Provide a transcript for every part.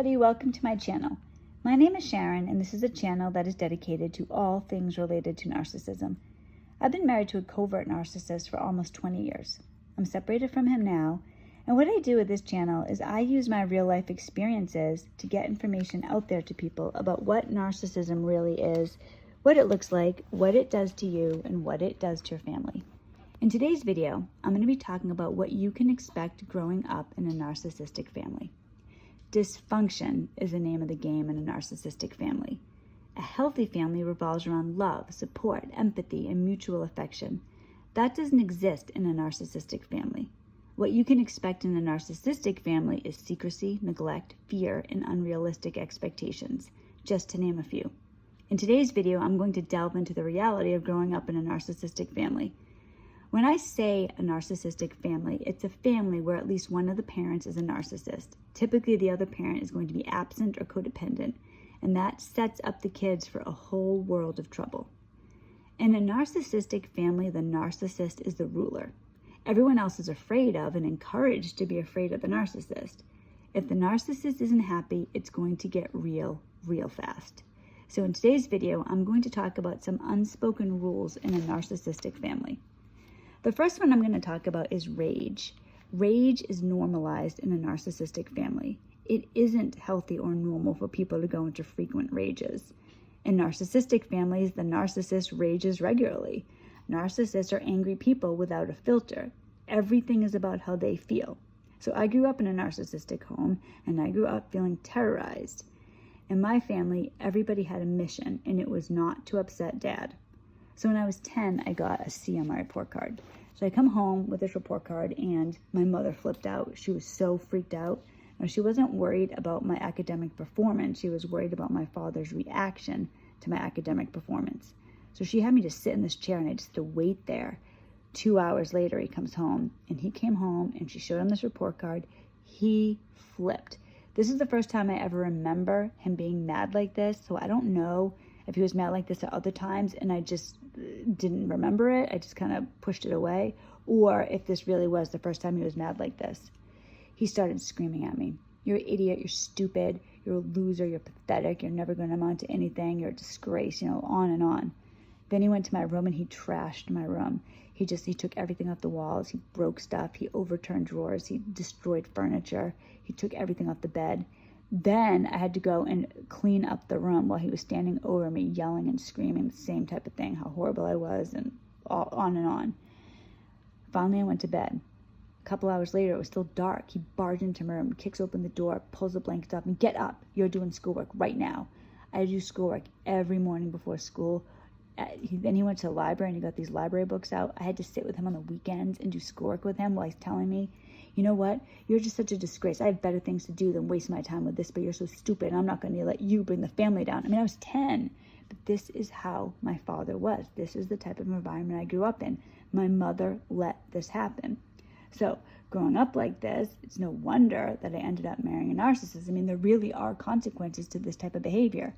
everybody, welcome to my channel. My name is Sharon and this is a channel that is dedicated to all things related to narcissism. I've been married to a covert narcissist for almost 20 years. I'm separated from him now, and what I do with this channel is I use my real life experiences to get information out there to people about what narcissism really is, what it looks like, what it does to you, and what it does to your family. In today's video, I'm going to be talking about what you can expect growing up in a narcissistic family. Dysfunction is the name of the game in a narcissistic family. A healthy family revolves around love, support, empathy, and mutual affection. That doesn't exist in a narcissistic family. What you can expect in a narcissistic family is secrecy, neglect, fear, and unrealistic expectations, just to name a few. In today's video, I'm going to delve into the reality of growing up in a narcissistic family. When I say a narcissistic family, it's a family where at least one of the parents is a narcissist. Typically, the other parent is going to be absent or codependent, and that sets up the kids for a whole world of trouble. In a narcissistic family, the narcissist is the ruler. Everyone else is afraid of and encouraged to be afraid of the narcissist. If the narcissist isn't happy, it's going to get real fast. So in today's video, I'm going to talk about some unspoken rules in a narcissistic family. The first one I'm going to talk about is rage. Rage is normalized in a narcissistic family. It isn't healthy or normal for people to go into frequent rages. In narcissistic families, the narcissist rages regularly. Narcissists are angry people without a filter. Everything is about how they feel. So I grew up in a narcissistic home, and I grew up feeling terrorized. In my family, everybody had a mission, and it was not to upset Dad. So when I was 10, I got a C on my report card. So I come home with this report card and my mother flipped out. She was so freaked out. Now, she wasn't worried about my academic performance. She was worried about my father's reaction to my academic performance. So she had me just sit in this chair and I just had to wait there. 2 hours later, he comes home and he came home and she showed him this report card. He flipped. This is the first time I ever remember him being mad like this. So I don't know if he was mad like this at other times and I just didn't remember it, I just kind of pushed it away, or if this really was the first time he was mad like this. He started screaming at me. You're an idiot, you're stupid, you're a loser, you're pathetic, you're never going to amount to anything, you're a disgrace, on and on. Then he went to my room and he trashed my room. He took everything off the walls, he broke stuff, he overturned drawers, he destroyed furniture, he took everything off the bed. Then I had to go and clean up the room while he was standing over me, yelling and screaming the same type of thing, how horrible I was, and on and on. Finally, I went to bed. A couple hours later, it was still dark. He barged into my room, kicks open the door, pulls the blanket up, and get up. You're doing schoolwork right now. I do schoolwork every morning before school. Then he went to the library and he got these library books out. I had to sit with him on the weekends and do schoolwork with him while he's telling me, you know what, you're just such a disgrace. I have better things to do than waste my time with this, but you're so stupid and I'm not going to let you bring the family down. I mean, I was 10, but this is how my father was. This is the type of environment I grew up in. My mother let this happen. So growing up like this, it's no wonder that I ended up marrying a narcissist. I mean, there really are consequences to this type of behavior.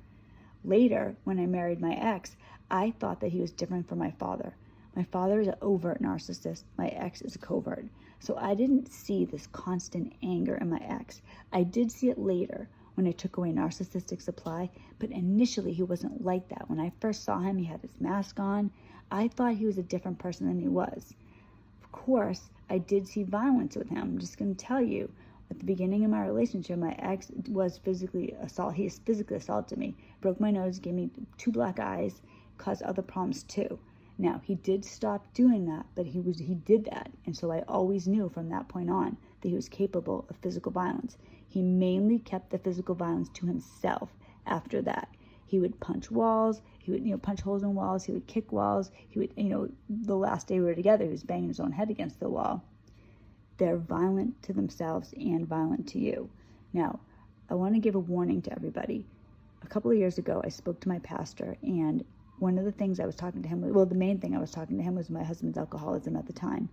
Later, when I married my ex, I thought that he was different from my father. My father is an overt narcissist. My ex is a covert. So I didn't see this constant anger in my ex. I did see it later when I took away narcissistic supply, but initially he wasn't like that. When I first saw him, he had his mask on. I thought he was a different person than he was. Of course, I did see violence with him. I'm just going to tell you, at the beginning of my relationship, my ex was physically assaulted. He physically assaulted me, broke my nose, gave me 2 black eyes, caused other problems too. Now, he did stop doing that, but he did that. And so I always knew from that point on that he was capable of physical violence. He mainly kept the physical violence to himself after that. He would punch walls. He would, punch holes in walls. He would kick walls. He would, the last day we were together, he was banging his own head against the wall. They're violent to themselves and violent to you. Now, I want to give a warning to everybody. A couple of years ago, I spoke to my pastor, and one of the things I was talking to him, the main thing I was talking to him was my husband's alcoholism at the time.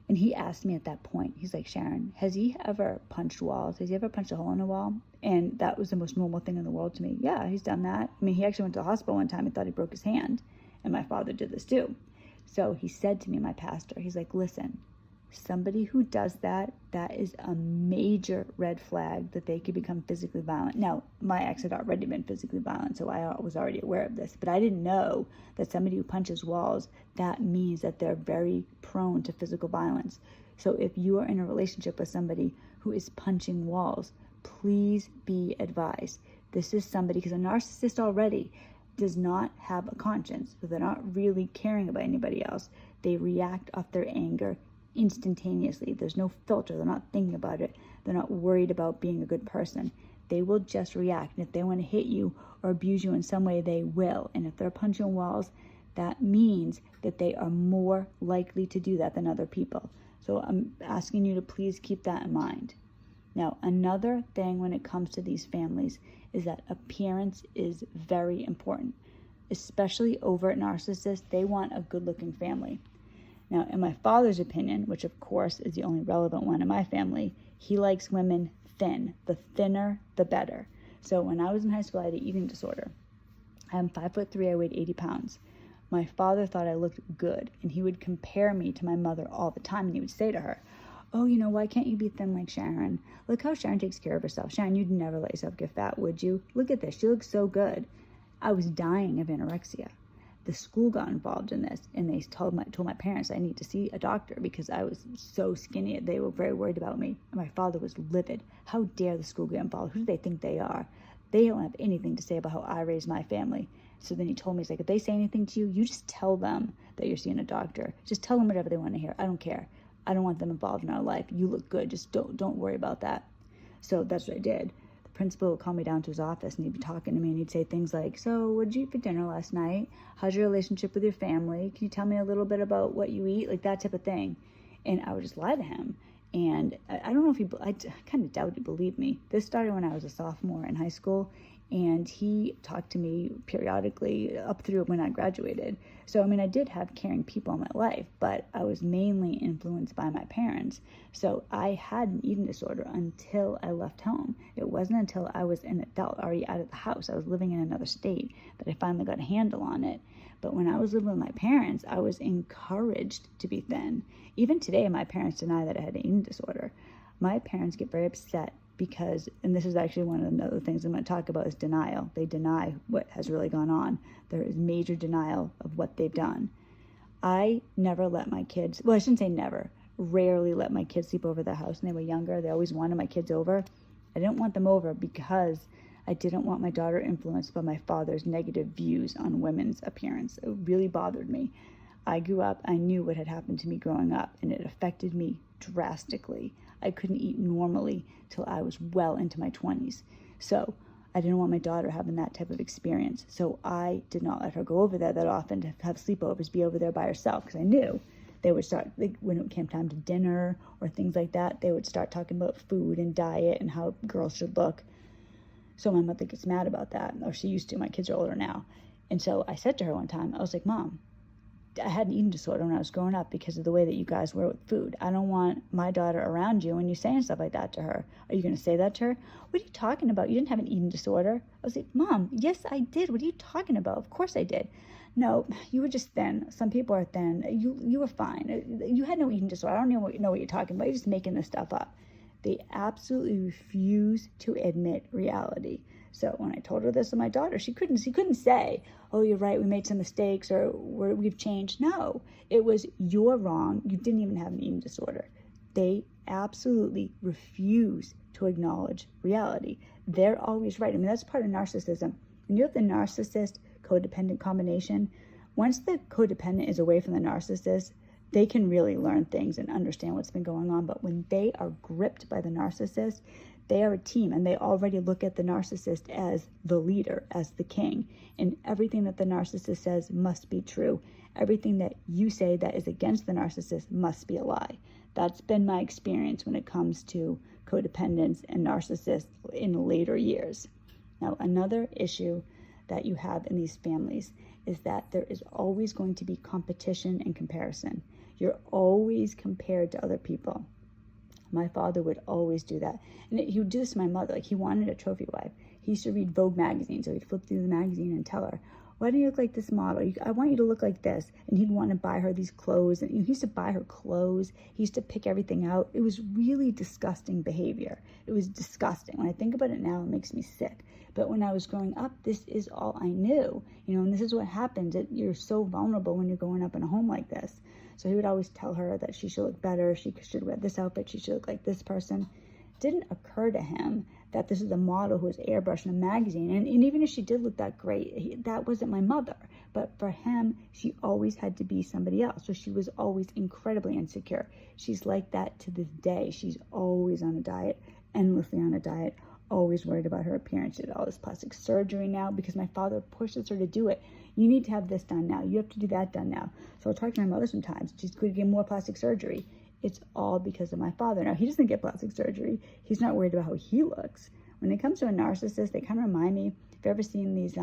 And he asked me at that point, he's like, Sharon, has he ever punched walls? Has he ever punched a hole in a wall? And that was the most normal thing in the world to me. Yeah, he's done that. I mean, he actually went to the hospital one time and thought he broke his hand. And my father did this too. So he said to me, my pastor, he's like, listen, Somebody who does that, that is a major red flag that they could become physically violent. Now, my ex had already been physically violent, so I was already aware of this, but I didn't know that somebody who punches walls, that means that they're very prone to physical violence. So if you are in a relationship with somebody who is punching walls, please be advised. This is somebody, because a narcissist already does not have a conscience, so they're not really caring about anybody else. They react off their anger instantaneously. There's no filter. They're not thinking about it. They're not worried about being a good person. They will just react. And if they want to hit you or abuse you in some way, they will. And if they're punching walls, that means that they are more likely to do that than other people. So I'm asking you to please keep that in mind. Now, another thing when it comes to these families is that appearance is very important, especially overt narcissists. They want a good-looking family. Now, in my father's opinion, which of course is the only relevant one in my family, he likes women thin. The thinner, the better. So when I was in high school, I had an eating disorder. I'm 5'3", I weighed 80 pounds. My father thought I looked good, and he would compare me to my mother all the time, and he would say to her, "Oh, why can't you be thin like Sharon? Look how Sharon takes care of herself. Sharon, you'd never let yourself get fat, would you? Look at this. She looks so good." I was dying of anorexia. The school got involved in this, and they told my parents I need to see a doctor because I was so skinny. They were very worried about me. And my father was livid. How dare the school get involved? Who do they think they are? They don't have anything to say about how I raised my family. So then he told me, he's like, if they say anything to you, you just tell them that you're seeing a doctor. Just tell them whatever they want to hear. I don't care. I don't want them involved in our life. You look good. Just don't worry about that. So that's what I did. The principal would call me down to his office, and he'd be talking to me, and he'd say things like, "So what did you eat for dinner last night? How's your relationship with your family? Can you tell me a little bit about what you eat?" Like that type of thing. And I would just lie to him. And I don't know if I kind of doubt he believed me. This started when I was a sophomore in high school, and he talked to me periodically up through when I graduated. So, I did have caring people in my life, but I was mainly influenced by my parents. So I had an eating disorder until I left home. It wasn't until I was an adult, already out of the house, I was living in another state, that I finally got a handle on it. But when I was living with my parents, I was encouraged to be thin. Even today, my parents deny that I had an eating disorder. My parents get very upset because, and this is actually one of the other things I'm going to talk about, is denial. They deny what has really gone on. There is major denial of what they've done. I never let my kids, well, I shouldn't say never, rarely let my kids sleep over their house when they were younger. They always wanted my kids over. I didn't want them over because I didn't want my daughter influenced by my father's negative views on women's appearance. It really bothered me. I grew up, I knew what had happened to me growing up, and it affected me drastically. I couldn't eat normally till I was well into my 20s. So I didn't want my daughter having that type of experience. So I did not let her go over there that often to have sleepovers, be over there by herself, because I knew they would start, like, when it came time to dinner or things like that, they would start talking about food and diet and how girls should look. So my mother gets mad about that, or she used to. My kids are older now. And so I said to her one time, I was like, "Mom, I had an eating disorder when I was growing up because of the way that you guys were with food. I don't want my daughter around you when you're saying stuff like that to her. Are you going to say that to her? What are you talking about? You didn't have an eating disorder." I was like, "Mom, yes, I did. What are you talking about? Of course I did." "No, you were just thin. Some people are thin. You were fine. You had no eating disorder. I don't know what you're talking about. You're just making this stuff up." They absolutely refuse to admit reality. So when I told her this with my daughter, she couldn't say, "Oh, you're right, we made some mistakes," or "we've changed." No, it was, "You're wrong. You didn't even have an eating disorder." They absolutely refuse to acknowledge reality. They're always right. That's part of narcissism. When you have the narcissist codependent combination, once the codependent is away from the narcissist, they can really learn things and understand what's been going on. But when they are gripped by the narcissist, they are a team, and they already look at the narcissist as the leader, as the king. And everything that the narcissist says must be true. Everything that you say that is against the narcissist must be a lie. That's been my experience when it comes to codependence and narcissists in later years. Now, another issue that you have in these families is that there is always going to be competition and comparison. You're always compared to other people. My father would always do that. And he would do this to my mother. Like, he wanted a trophy wife. He used to read Vogue magazine, so he'd flip through the magazine and tell her, Why don't you look like this model? I want you to look like this. And he'd want to buy her these clothes. And he used to buy her clothes. He used to pick everything out. It was really disgusting behavior. It was disgusting. When I think about it now, it makes me sick. But when I was growing up, this is all I knew. And this is what happens. You're so vulnerable when you're growing up in a home like this. So he would always tell her that she should look better. She should wear this outfit. She should look like this person. It didn't occur to him that this is a model who was airbrushed in a magazine. And even if she did look that great, that wasn't my mother. But for him, she always had to be somebody else. So she was always incredibly insecure. She's like that to this day. She's always on a diet, endlessly on a diet, always worried about her appearance. She did all this plastic surgery now because my father pushes her to do it. You need to have this done now. You have to do that done now. So I'll talk to my mother sometimes. She's going to get more plastic surgery. It's all because of my father. Now, he doesn't get plastic surgery. He's not worried about how he looks. When it comes to a narcissist, they kind of remind me, if you've ever seen these,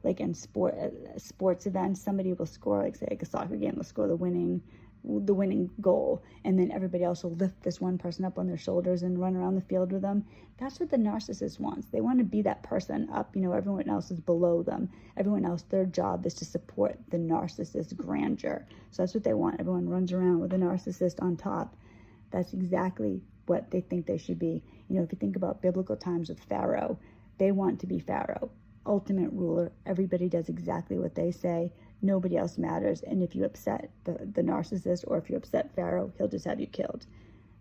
like in sports events, somebody will score, like say like a soccer game, they'll score the winning goal, and then everybody else will lift this one person up on their shoulders and run around the field with them. That's what the narcissist wants. They want to be that person up. Everyone else is below them. Everyone else, their job is to support the narcissist's grandeur. So that's what they want. Everyone runs around with a narcissist on top. That's exactly what they think they should be. If you think about biblical times with Pharaoh, they want to be Pharaoh, ultimate ruler. Everybody does exactly what they say. Nobody else matters. And if you upset the narcissist, or if you upset Pharaoh, he'll just have you killed.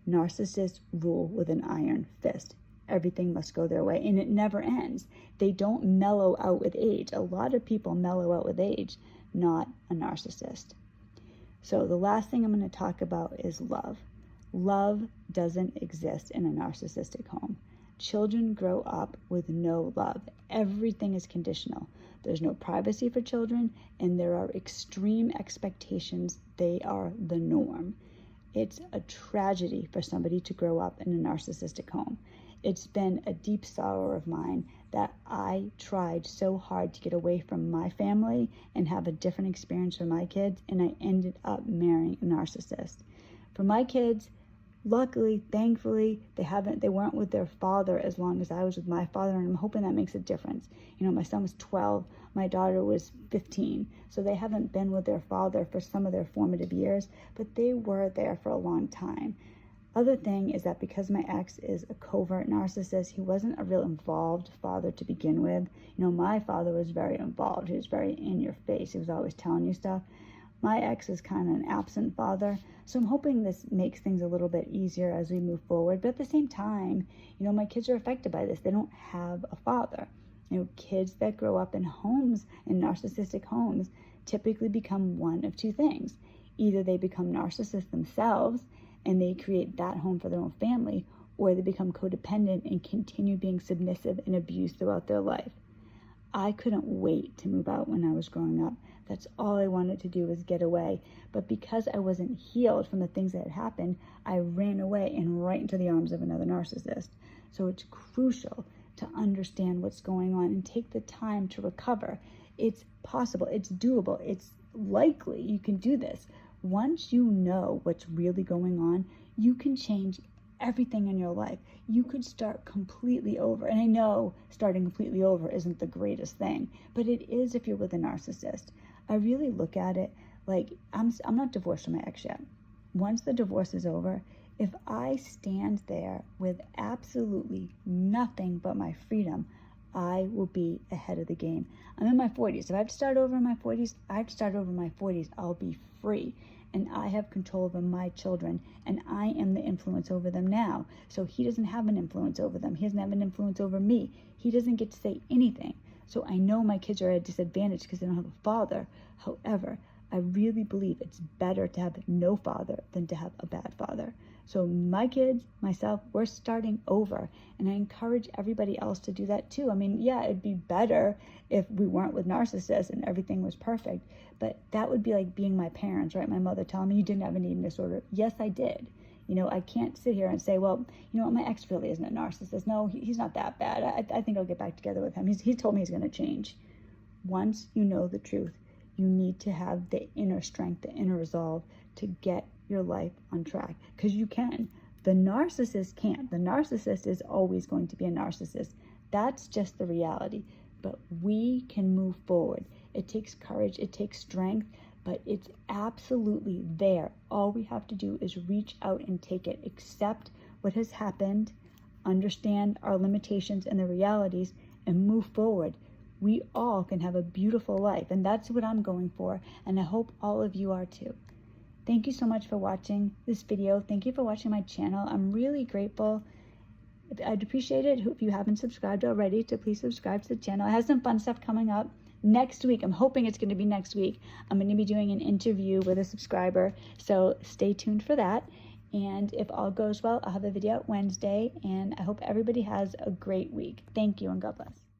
Narcissists rule with an iron fist. Everything must go their way, and it never ends. They don't mellow out with age. A lot of people mellow out with age, not a narcissist. So the last thing I'm going to talk about is love. Love doesn't exist in a narcissistic home. Children grow up with no love. Everything is conditional. There's no privacy for children, and there are extreme expectations. They are the norm. It's a tragedy for somebody to grow up in a narcissistic home. It's been a deep sorrow of mine that I tried so hard to get away from my family and have a different experience for my kids, and I ended up marrying a narcissist. For my kids, luckily, thankfully, they weren't with their father as long as I was with my father, and I'm hoping that makes a difference. My son was 12, my daughter was 15, so they haven't been with their father for some of their formative years, but they were there for a long time. Other thing is that because my ex is a covert narcissist, he wasn't a real involved father to begin with. My father was very involved. He was very in your face. He was always telling you stuff. My ex is kind of an absent father, so I'm hoping this makes things a little bit easier as we move forward. But at the same time, my kids are affected by this. They don't have a father. Kids that grow up in homes, in narcissistic homes, typically become one of two things. Either they become narcissists themselves and they create that home for their own family, or they become codependent and continue being submissive and abused throughout their life. I couldn't wait to move out when I was growing up. That's all I wanted to do was get away. But because I wasn't healed from the things that had happened, I ran away and right into the arms of another narcissist. So it's crucial to understand what's going on and take the time to recover. It's possible. It's doable. It's likely you can do this. Once you know what's really going on, you can change everything in your life. You could start completely over. And I know starting completely over isn't the greatest thing, but it is if you're with a narcissist. I really look at it like I'm not divorced from my ex yet. Once the divorce is over, if I stand there with absolutely nothing but my freedom, I will be ahead of the game. I'm in my 40s. If I have to start over in my 40s, I have to start over in my 40s. I'll be free. And I have control over my children, and I am the influence over them now. So he doesn't have an influence over them. He doesn't have an influence over me. He doesn't get to say anything. So I know my kids are at a disadvantage because they don't have a father. However, I really believe it's better to have no father than to have a bad father. So my kids, myself, we're starting over. And I encourage everybody else to do that too. I mean, yeah, it'd be better if we weren't with narcissists and everything was perfect. But that would be like being my parents, right? My mother telling me you didn't have an eating disorder. Yes, I did. I can't sit here and say, well, my ex really isn't a narcissist. No, he's not that bad. I think I'll get back together with him. He's told me he's going to change. Once you know the truth, you need to have the inner strength, the inner resolve to get your life on track, because you can. The narcissist can't. The narcissist is always going to be a narcissist. That's just the reality. but we can move forward. It takes courage, it takes strength, but it's absolutely there. All we have to do is reach out and take it, accept what has happened, understand our limitations and the realities, and move forward. We all can have a beautiful life, and that's what I'm going for, and I hope all of you are too. Thank you so much for watching this video. Thank you for watching my channel. I'm really grateful. I'd appreciate it if you haven't subscribed already to please subscribe to the channel. I have some fun stuff coming up next week. I'm hoping it's going to be next week. I'm going to be doing an interview with a subscriber, so stay tuned for that. And if all goes well, I'll have a video out Wednesday, and I hope everybody has a great week. Thank you, and God bless.